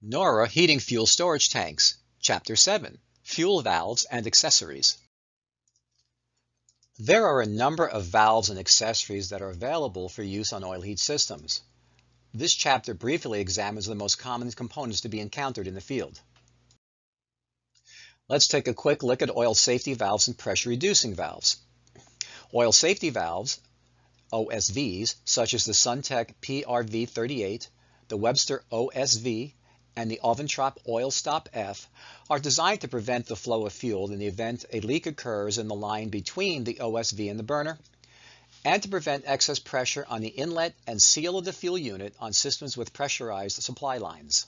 NORA Heating Fuel Storage Tanks, Chapter 7, Fuel Valves and Accessories. There are a number of valves and accessories that are available for use on oil heat systems. This chapter briefly examines the most common components to be encountered in the field. Let's take a quick look at oil safety valves and pressure-reducing valves. Oil safety valves, OSVs, such as the Suntech PRV38, the Webster OSV, and the Oventrop Oil Stop F, are designed to prevent the flow of fuel in the event a leak occurs in the line between the OSV and the burner, and to prevent excess pressure on the inlet and seal of the fuel unit on systems with pressurized supply lines.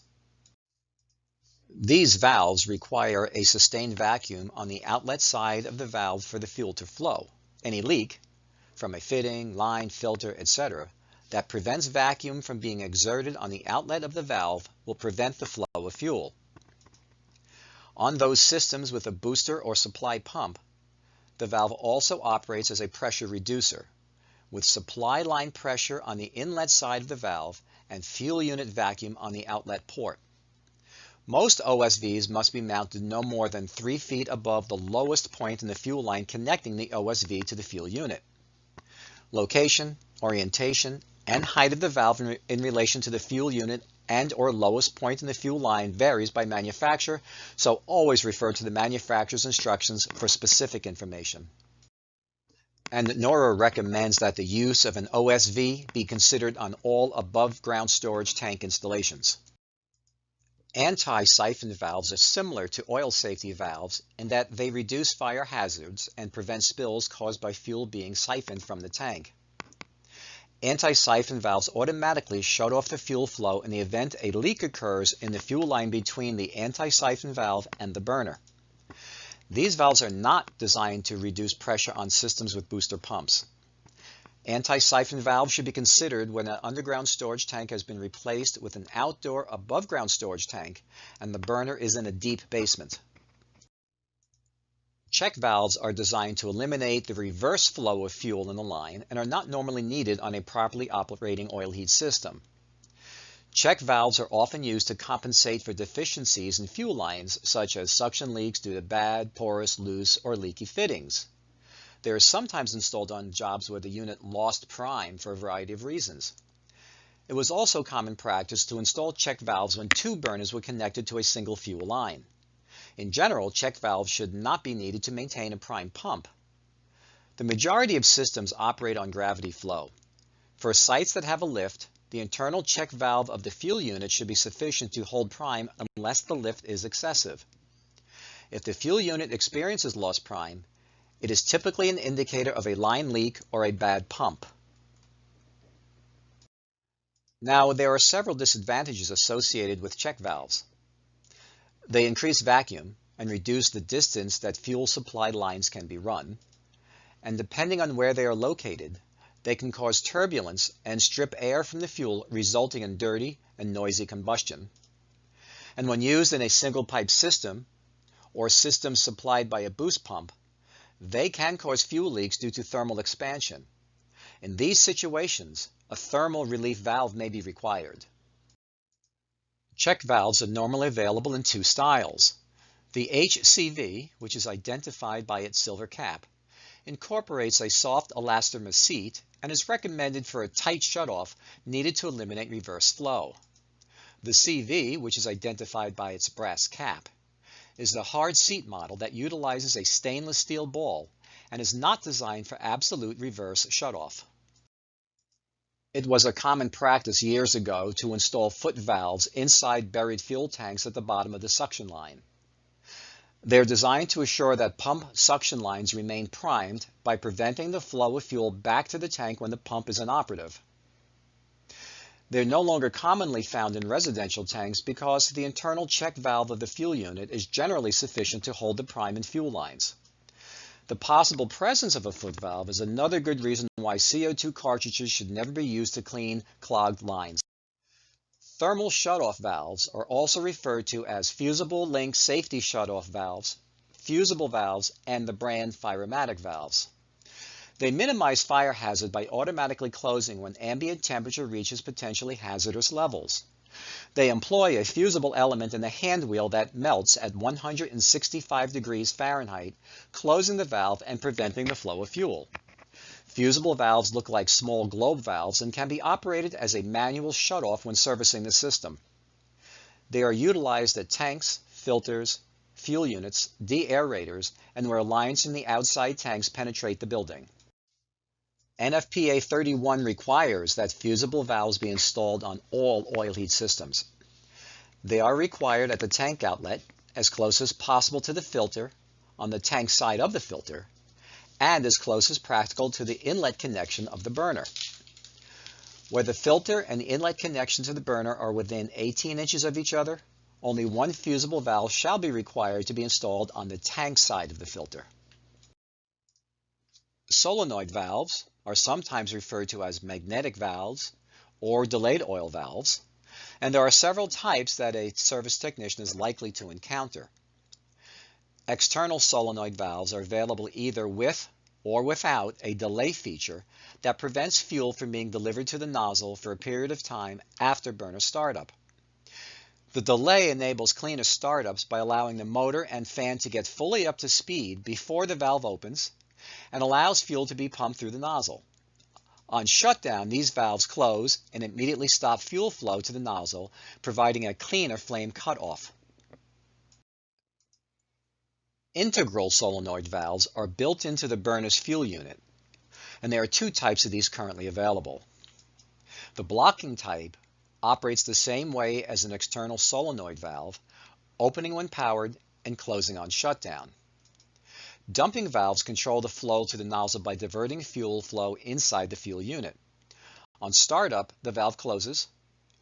These valves require a sustained vacuum on the outlet side of the valve for the fuel to flow. Any leak, from a fitting, line, filter, etc., that prevents vacuum from being exerted on the outlet of the valve will prevent the flow of fuel. On those systems with a booster or supply pump, the valve also operates as a pressure reducer, with supply line pressure on the inlet side of the valve and fuel unit vacuum on the outlet port. Most OSVs must be mounted no more than 3 feet above the lowest point in the fuel line connecting the OSV to the fuel unit. Location, orientation, and height of the valve in relation to the fuel unit and or lowest point in the fuel line varies by manufacturer, so always refer to the manufacturer's instructions for specific information. And NORA recommends that the use of an OSV be considered on all above-ground storage tank installations. Anti-siphon valves are similar to oil safety valves in that they reduce fire hazards and prevent spills caused by fuel being siphoned from the tank. Anti-siphon valves automatically shut off the fuel flow in the event a leak occurs in the fuel line between the anti-siphon valve and the burner. These valves are not designed to reduce pressure on systems with booster pumps. Anti-siphon valves should be considered when an underground storage tank has been replaced with an outdoor above-ground storage tank and the burner is in a deep basement. Check valves are designed to eliminate the reverse flow of fuel in the line and are not normally needed on a properly operating oil heat system. Check valves are often used to compensate for deficiencies in fuel lines, such as suction leaks due to bad, porous, loose, or leaky fittings. They are sometimes installed on jobs where the unit lost prime for a variety of reasons. It was also common practice to install check valves when 2 burners were connected to a single fuel line. In general, check valves should not be needed to maintain a prime pump. The majority of systems operate on gravity flow. For sites that have a lift, the internal check valve of the fuel unit should be sufficient to hold prime unless the lift is excessive. If the fuel unit experiences lost prime, it is typically an indicator of a line leak or a bad pump. Now, there are several disadvantages associated with check valves. They increase vacuum and reduce the distance that fuel supply lines can be run, and depending on where they are located, they can cause turbulence and strip air from the fuel, resulting in dirty and noisy combustion. And when used in a single pipe system or systems supplied by a boost pump, they can cause fuel leaks due to thermal expansion. In these situations, a thermal relief valve may be required. Check valves are normally available in 2 styles. The HCV, which is identified by its silver cap, incorporates a soft elastomer seat and is recommended for a tight shutoff needed to eliminate reverse flow. The CV, which is identified by its brass cap, is the hard seat model that utilizes a stainless steel ball and is not designed for absolute reverse shutoff. It was a common practice years ago to install foot valves inside buried fuel tanks at the bottom of the suction line. They are designed to assure that pump suction lines remain primed by preventing the flow of fuel back to the tank when the pump is inoperative. They are no longer commonly found in residential tanks because the internal check valve of the fuel unit is generally sufficient to hold the prime and fuel lines. The possible presence of a foot valve is another good reason why CO2 cartridges should never be used to clean clogged lines. Thermal shutoff valves are also referred to as fusible link safety shutoff valves, fusible valves, and the brand Firematic valves. They minimize fire hazard by automatically closing when ambient temperature reaches potentially hazardous levels. They employ a fusible element in the hand wheel that melts at 165 degrees Fahrenheit, closing the valve and preventing the flow of fuel. Fusible valves look like small globe valves and can be operated as a manual shutoff when servicing the system. They are utilized at tanks, filters, fuel units, de-aerators, and where lines from the outside tanks penetrate the building. NFPA 31 requires that fusible valves be installed on all oil heat systems. They are required at the tank outlet, as close as possible to the filter, on the tank side of the filter, and as close as practical to the inlet connection of the burner. Where the filter and the inlet connection to the burner are within 18 inches of each other, only one fusible valve shall be required to be installed on the tank side of the filter. Solenoid valves are sometimes referred to as magnetic valves or delayed oil valves, and there are several types that a service technician is likely to encounter. External solenoid valves are available either with or without a delay feature that prevents fuel from being delivered to the nozzle for a period of time after burner startup. The delay enables cleaner startups by allowing the motor and fan to get fully up to speed before the valve opens and allows fuel to be pumped through the nozzle. On shutdown, these valves close and immediately stop fuel flow to the nozzle, providing a cleaner flame cutoff. Integral solenoid valves are built into the burner's fuel unit, and there are two types of these currently available. The blocking type operates the same way as an external solenoid valve, opening when powered and closing on shutdown. Dumping valves control the flow to the nozzle by diverting fuel flow inside the fuel unit. On startup, the valve closes,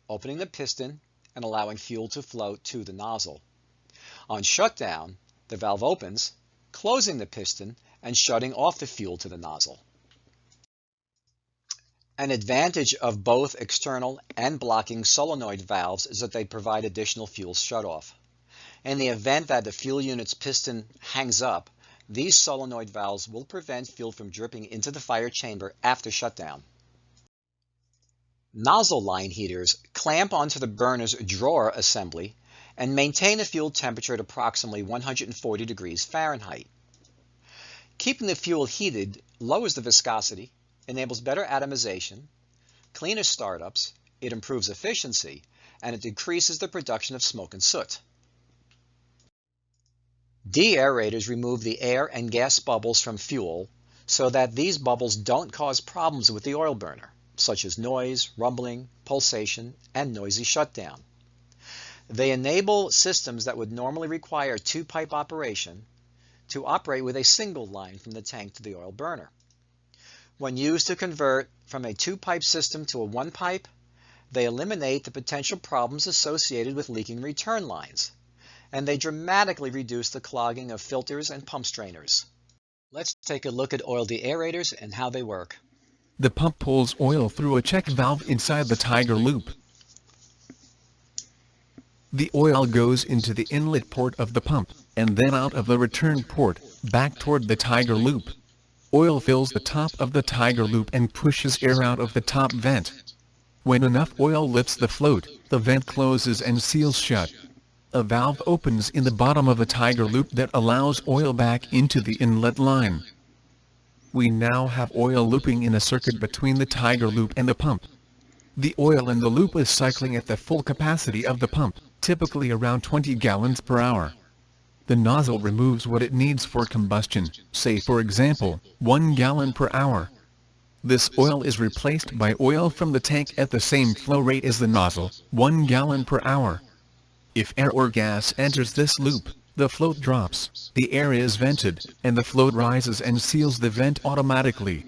opening the piston and allowing fuel to flow to the nozzle. On shutdown, the valve opens, closing the piston and shutting off the fuel to the nozzle. An advantage of both external and blocking solenoid valves is that they provide additional fuel shutoff. In the event that the fuel unit's piston hangs up, these solenoid valves will prevent fuel from dripping into the fire chamber after shutdown. Nozzle line heaters clamp onto the burner's drawer assembly and maintain a fuel temperature at approximately 140 degrees Fahrenheit. Keeping the fuel heated lowers the viscosity, enables better atomization, cleaner startups, it improves efficiency, and it decreases the production of smoke and soot. De-aerators remove the air and gas bubbles from fuel so that these bubbles don't cause problems with the oil burner, such as noise, rumbling, pulsation, and noisy shutdown. They enable systems that would normally require two-pipe operation to operate with a single line from the tank to the oil burner. When used to convert from a two-pipe system to a one-pipe, they eliminate the potential problems associated with leaking return lines, and they dramatically reduce the clogging of filters and pump strainers. Let's take a look at oil de-aerators and how they work. The pump pulls oil through a check valve inside the tiger loop. The oil goes into the inlet port of the pump, and then out of the return port, back toward the tiger loop. Oil fills the top of the tiger loop and pushes air out of the top vent. When enough oil lifts the float, the vent closes and seals shut. A valve opens in the bottom of the tiger loop that allows oil back into the inlet line. We now have oil looping in a circuit between the tiger loop and the pump. The oil in the loop is cycling at the full capacity of the pump, typically around 20 gallons per hour. The nozzle removes what it needs for combustion, say for example, 1 gallon per hour. This oil is replaced by oil from the tank at the same flow rate as the nozzle, 1 gallon per hour. If air or gas enters this loop, the float drops, the air is vented, and the float rises and seals the vent automatically.